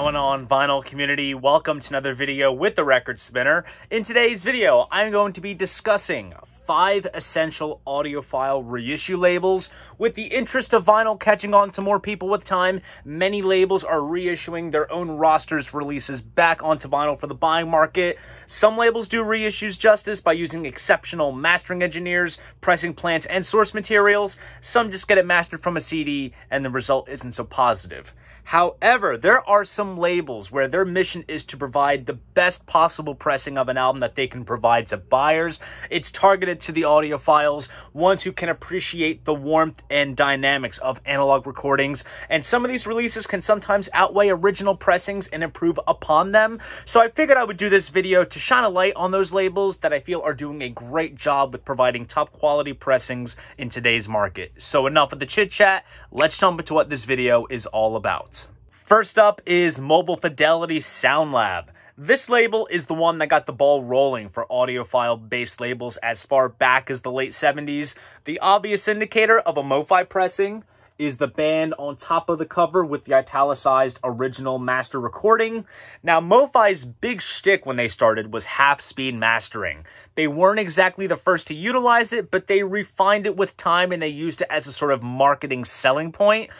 going on, vinyl community? Welcome to another video with the Record Spinner. In today's video, I'm going to be discussing 5 essential audiophile reissue labels. With the interest of vinyl catching on to more people with time, many labels are reissuing their own rosters releases back onto vinyl for the buying market. Some labels do reissues justice by using exceptional mastering engineers, pressing plants, and source materials. Some just get it mastered from a CD and the result isn't so positive. However, there are some labels where their mission is to provide the best possible pressing of an album that they can provide to buyers. It's targeted to the audiophiles, ones who can appreciate the warmth and dynamics of analog recordings. And some of these releases can sometimes outweigh original pressings and improve upon them. So I figured I would do this video to shine a light on those labels that I feel are doing a great job with providing top quality pressings in today's market. So enough of the chit chat, let's jump into what this video is all about. First up is Mobile Fidelity Sound Lab. This label is the one that got the ball rolling for audiophile-based labels as far back as the late 70s. The obvious indicator of a MoFi pressing is the band on top of the cover with the italicized original master recording. Now, MoFi's big shtick when they started was half-speed mastering. They weren't exactly the first to utilize it, but they refined it with time and they used it as a sort of marketing selling point.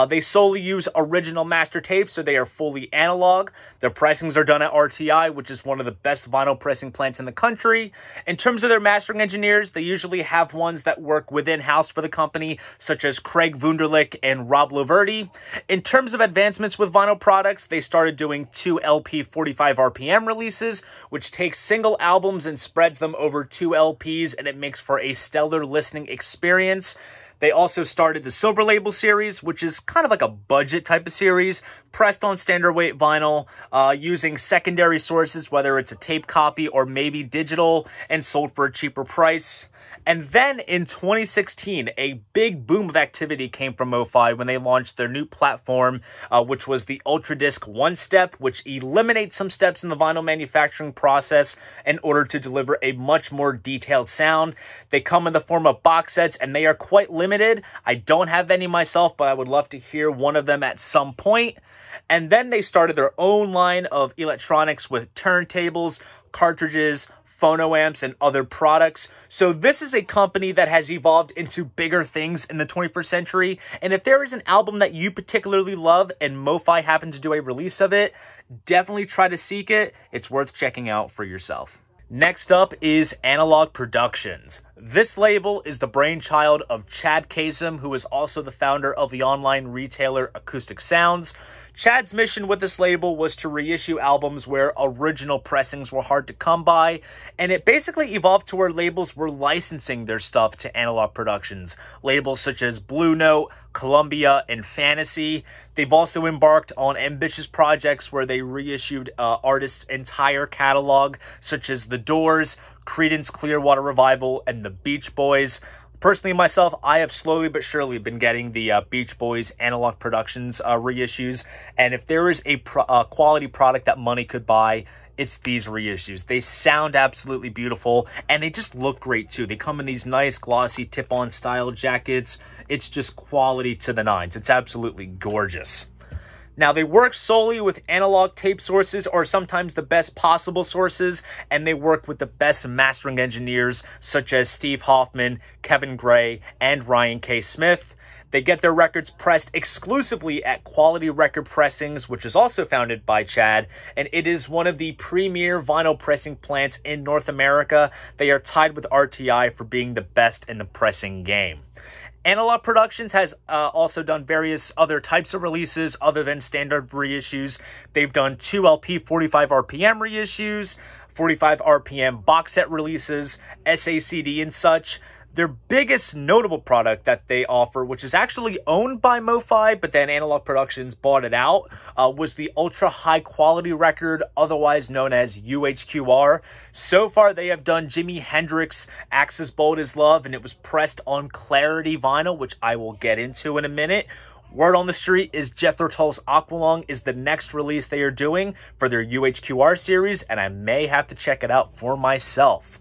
They solely use original master tapes, so they are fully analog. Their pressings are done at RTI, which is one of the best vinyl pressing plants in the country. In terms of their mastering engineers, they usually have ones that work within-house for the company, such as Craig Wunderlich and Rob Loverty. In terms of advancements with vinyl products, they started doing 2 LP 45 RPM releases, which takes single albums and spreads them over 2 LPs, and it makes for a stellar listening experience. They also started the Silver Label series, which is kind of like a budget type of series, pressed on standard weight vinyl, using secondary sources, whether it's a tape copy or maybe digital, and sold for a cheaper price. And then in 2016, a big boom of activity came from MoFi when they launched their new platform, which was the UltraDisc One Step, which eliminates some steps in the vinyl manufacturing process in order to deliver a much more detailed sound. They come in the form of box sets, and they are quite limited. I don't have any myself, but I would love to hear one of them at some point. And then they started their own line of electronics with turntables, cartridges, phono amps, and other products. So this is a company that has evolved into bigger things in the 21st century. And if there is an album that you particularly love and MoFi happened to do a release of it, definitely try to seek it. It's worth checking out for yourself. Next up is Analog Productions. This label is the brainchild of Chad Kasem, who is also the founder of the online retailer Acoustic Sounds. Chad's mission with this label was to reissue albums where original pressings were hard to come by, and it basically evolved to where labels were licensing their stuff to Analog Productions. Labels such as Blue Note, Columbia, and Fantasy. They've also embarked on ambitious projects where they reissued artists' entire catalog, such as The Doors, Creedence Clearwater Revival, and the Beach Boys. Personally, myself, I have slowly but surely been getting the Beach Boys Analog Productions reissues, and if there is a quality product that money could buy, it's these reissues. They sound absolutely beautiful, and they just look great too. They come in these nice glossy tip-on style jackets. It's just quality to the nines. It's absolutely gorgeous. Now, they work solely with analog tape sources, or sometimes the best possible sources, and they work with the best mastering engineers such as Steve Hoffman, Kevin Gray, and Ryan K. Smith. They get their records pressed exclusively at Quality Record Pressings, which is also founded by Chad, and it is one of the premier vinyl pressing plants in North America. They are tied with RTI for being the best in the pressing game. Analog Productions has also done various other types of releases other than standard reissues. They've done 2 LP 45 RPM reissues, 45 RPM box set releases, SACD and such. Their biggest notable product that they offer, which is actually owned by MoFi, but then Analog Productions bought it out, was the ultra high quality record, otherwise known as UHQR. So far, they have done Jimi Hendrix, Axis Bold as Love, and it was pressed on Clarity vinyl, which I will get into in a minute. Word on the street is Jethro Tull's Aqualung is the next release they are doing for their UHQR series, and I may have to check it out for myself.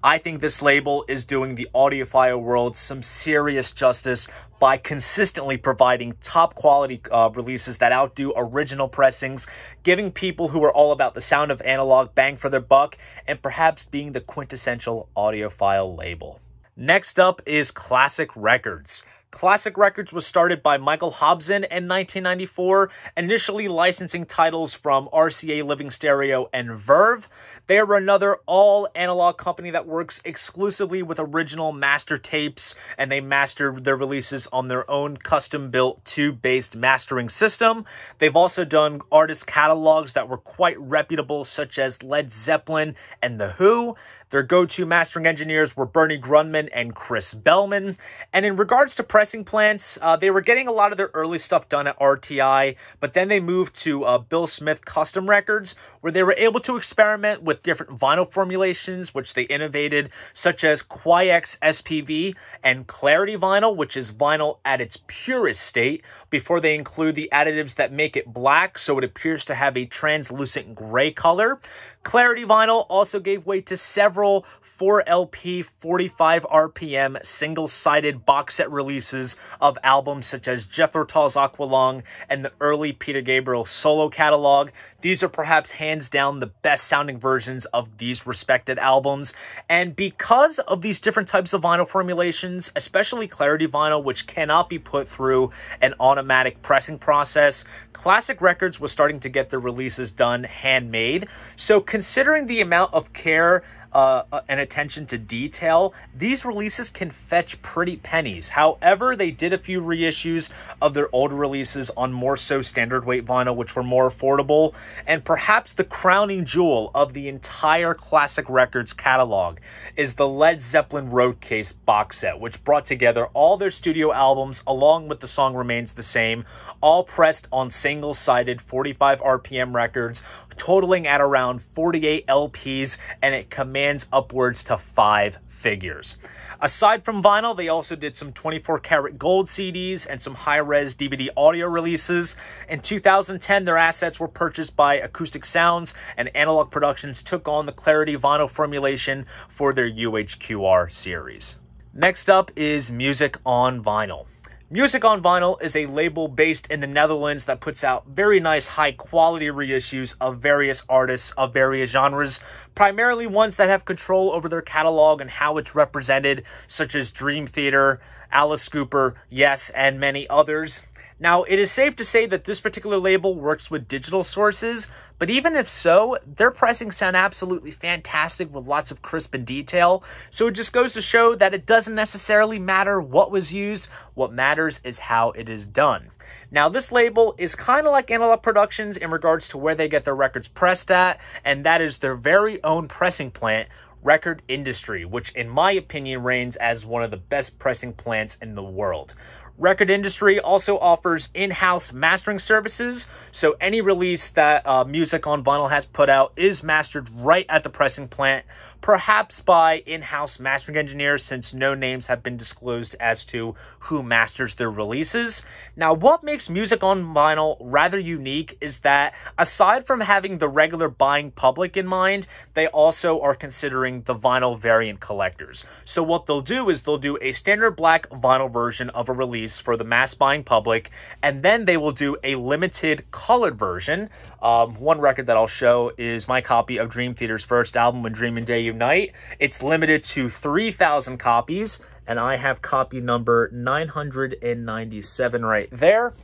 I think this label is doing the audiophile world some serious justice by consistently providing top quality releases that outdo original pressings, giving people who are all about the sound of analog bang for their buck, and perhaps being the quintessential audiophile label. Next up is Classic Records. Classic Records was started by Michael Hobson in 1994, initially licensing titles from RCA Living Stereo and Verve. They are another all-analog company that works exclusively with original master tapes, and they master their releases on their own custom-built tube-based mastering system. They've also done artist catalogs that were quite reputable, such as Led Zeppelin and The Who. Their go-to mastering engineers were Bernie Grundman and Chris Bellman. And in regards to pressing plants, they were getting a lot of their early stuff done at RTI, but then they moved to Bill Smith Custom Records, where they were able to experiment with different vinyl formulations, which they innovated, such as Qui-X SPV and Clarity Vinyl, which is vinyl at its purest state, before they include the additives that make it black, so it appears to have a translucent gray color. Clarity Vinyl also gave way to several 4LP 45 RPM single-sided box set releases of albums such as Jethro Tull's Aqualung and the early Peter Gabriel solo catalog. These are perhaps hands down the best sounding versions of these respected albums. And because of these different types of vinyl formulations, especially Clarity Vinyl, which cannot be put through an automatic pressing process, Classic Records was starting to get their releases done handmade. So considering the amount of care and attention to detail, these releases can fetch pretty pennies. However, they did a few reissues of their older releases on more so standard weight vinyl, which were more affordable. And perhaps the crowning jewel of the entire Classic Records catalog is the Led Zeppelin Roadcase box set, which brought together all their studio albums along with The Song Remains the Same, all pressed on single-sided 45 RPM records, totaling at around 48 LPs, and it commands upwards to 5 figures. Aside from vinyl, they also did some 24 karat gold CDs and some high-res DVD audio releases. In 2010, their assets were purchased by Acoustic Sounds, and Analog Productions took on the Clarity vinyl formulation for their UHQR series. Next up is Music on Vinyl. Music on Vinyl is a label based in the Netherlands that puts out very nice high-quality reissues of various artists of various genres, primarily ones that have control over their catalog and how it's represented, such as Dream Theater, Alice Cooper, Yes, and many others. Now, it is safe to say that this particular label works with digital sources, but even if so, their pressings sound absolutely fantastic with lots of crisp and detail. So it just goes to show that it doesn't necessarily matter what was used. What matters is how it is done. Now, this label is kind of like Analog Productions in regards to where they get their records pressed at, and that is their very own pressing plant, Record Industry, which in my opinion reigns as one of the best pressing plants in the world. Record Industry also offers in-house mastering services, so any release that Music on Vinyl has put out is mastered right at the pressing plant, perhaps by in-house mastering engineers, since no names have been disclosed as to who masters their releases. Now, what makes Music on Vinyl rather unique is that aside from having the regular buying public in mind, they also are considering the vinyl variant collectors. So what they'll do is they'll do a standard black vinyl version of a release for the mass buying public, and then they will do a limited colored version. One record that I'll show is my copy of Dream Theater's first album, When Dream and Day Unite. It's limited to 3,000 copies, and I have copy number 997 right there.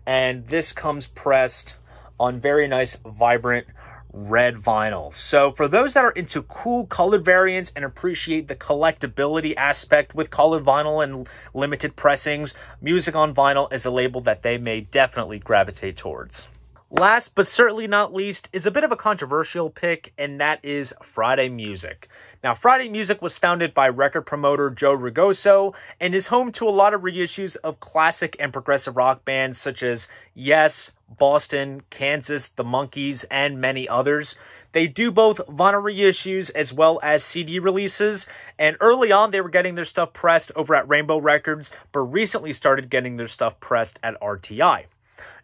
And this comes pressed on very nice, vibrant red vinyl. So for those that are into cool colored variants and appreciate the collectability aspect with colored vinyl and limited pressings, Music on Vinyl is a label that they may definitely gravitate towards. Last but certainly not least is a bit of a controversial pick, and that is Friday Music. Now, Friday Music was founded by record promoter Joe Ragoso and is home to a lot of reissues of classic and progressive rock bands such as Yes, Boston, Kansas, The Monkees, and many others. They do both vinyl reissues as well as CD releases, and early on they were getting their stuff pressed over at Rainbow Records, but recently started getting their stuff pressed at RTI.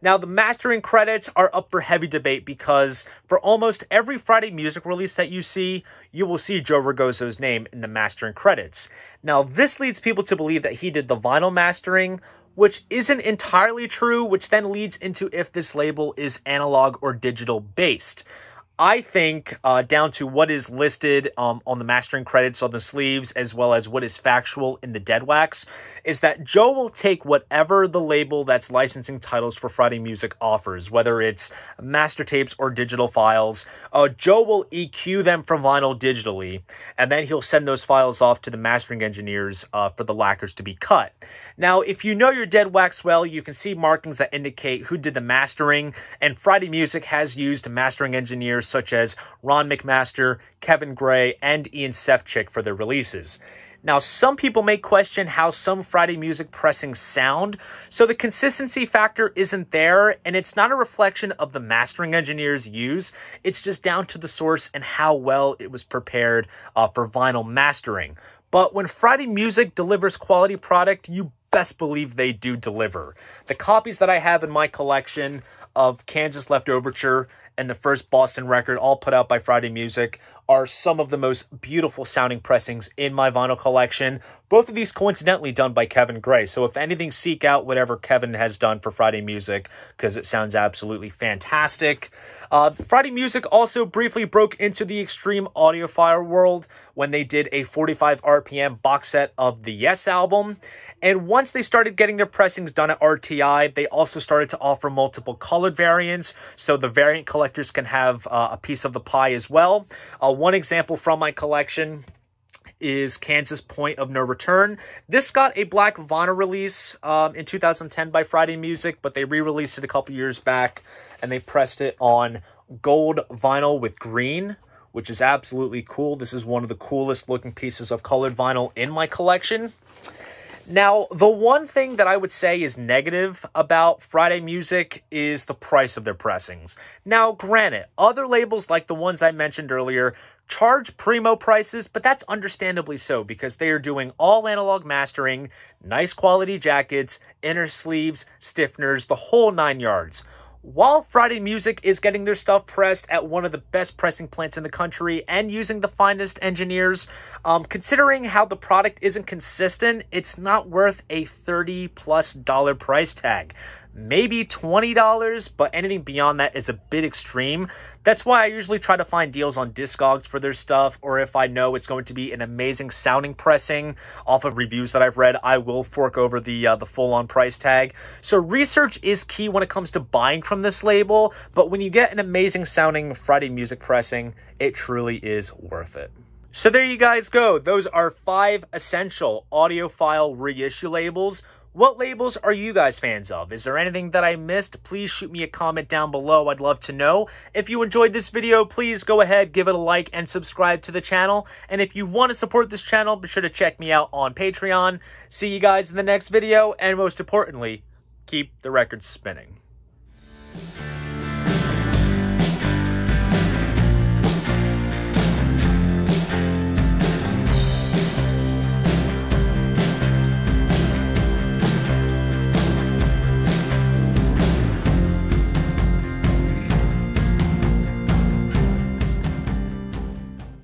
Now, the mastering credits are up for heavy debate because for almost every Friday Music release that you see, you will see Joe Ragoso's name in the mastering credits. Now, this leads people to believe that he did the vinyl mastering, which isn't entirely true, which then leads into if this label is analog or digital based. I think down to what is listed on the mastering credits on the sleeves, as well as what is factual in the dead wax, is that Joe will take whatever the label that's licensing titles for Friday Music offers, whether it's master tapes or digital files. Joe will EQ them from vinyl digitally, and then he'll send those files off to the mastering engineers for the lacquers to be cut. Now, if you know your dead wax well, you can see markings that indicate who did the mastering, and Friday Music has used mastering engineers such as Ron McMaster, Kevin Gray, and Ian Sefcik for their releases. Now, some people may question how some Friday Music pressings sound, so the consistency factor isn't there, and it's not a reflection of the mastering engineers use. It's just down to the source and how well it was prepared for vinyl mastering. But when Friday Music delivers quality product, you best believe they do deliver. The copies that I have in my collection of Kansas Left Overture and the first Boston record, all put out by Friday Music, are some of the most beautiful sounding pressings in my vinyl collection. Both of these coincidentally done by Kevin Gray. So if anything, seek out whatever Kevin has done for Friday Music, because it sounds absolutely fantastic. Friday Music also briefly broke into the extreme audiophile world when they did a 45 RPM box set of the Yes album. And once they started getting their pressings done at RTI, they also started to offer multiple colored variants, so the variant collectors can have a piece of the pie as well. One example from my collection is Kansas Point of No Return. This got a black vinyl release in 2010 by Friday Music, but they re-released it a couple years back, and they pressed it on gold vinyl with green, which is absolutely cool. This is one of the coolest looking pieces of colored vinyl in my collection. Now, the one thing that I would say is negative about Friday Music is the price of their pressings. Now, granted, other labels like the ones I mentioned earlier charge primo prices, but that's understandably so because they are doing all analog mastering, nice quality jackets, inner sleeves, stiffeners, the whole 9 yards. While Friday Music is getting their stuff pressed at one of the best pressing plants in the country and using the finest engineers, considering how the product isn't consistent, it's not worth a $30+ price tag. Maybe $20, but anything beyond that is a bit extreme. That's why I usually try to find deals on Discogs for their stuff, or if I know it's going to be an amazing sounding pressing off of reviews that I've read, I will fork over the full-on price tag. So research is key when it comes to buying from this label, but when you get an amazing sounding Friday Music pressing, it truly is worth it. So there you guys go. Those are 5 essential audiophile reissue labels. What labels are you guys fans of? Is there anything that I missed? Please shoot me a comment down below. I'd love to know. If you enjoyed this video, please go ahead, give it a like, and subscribe to the channel. And if you want to support this channel, be sure to check me out on Patreon. See you guys in the next video, and most importantly, keep the records spinning.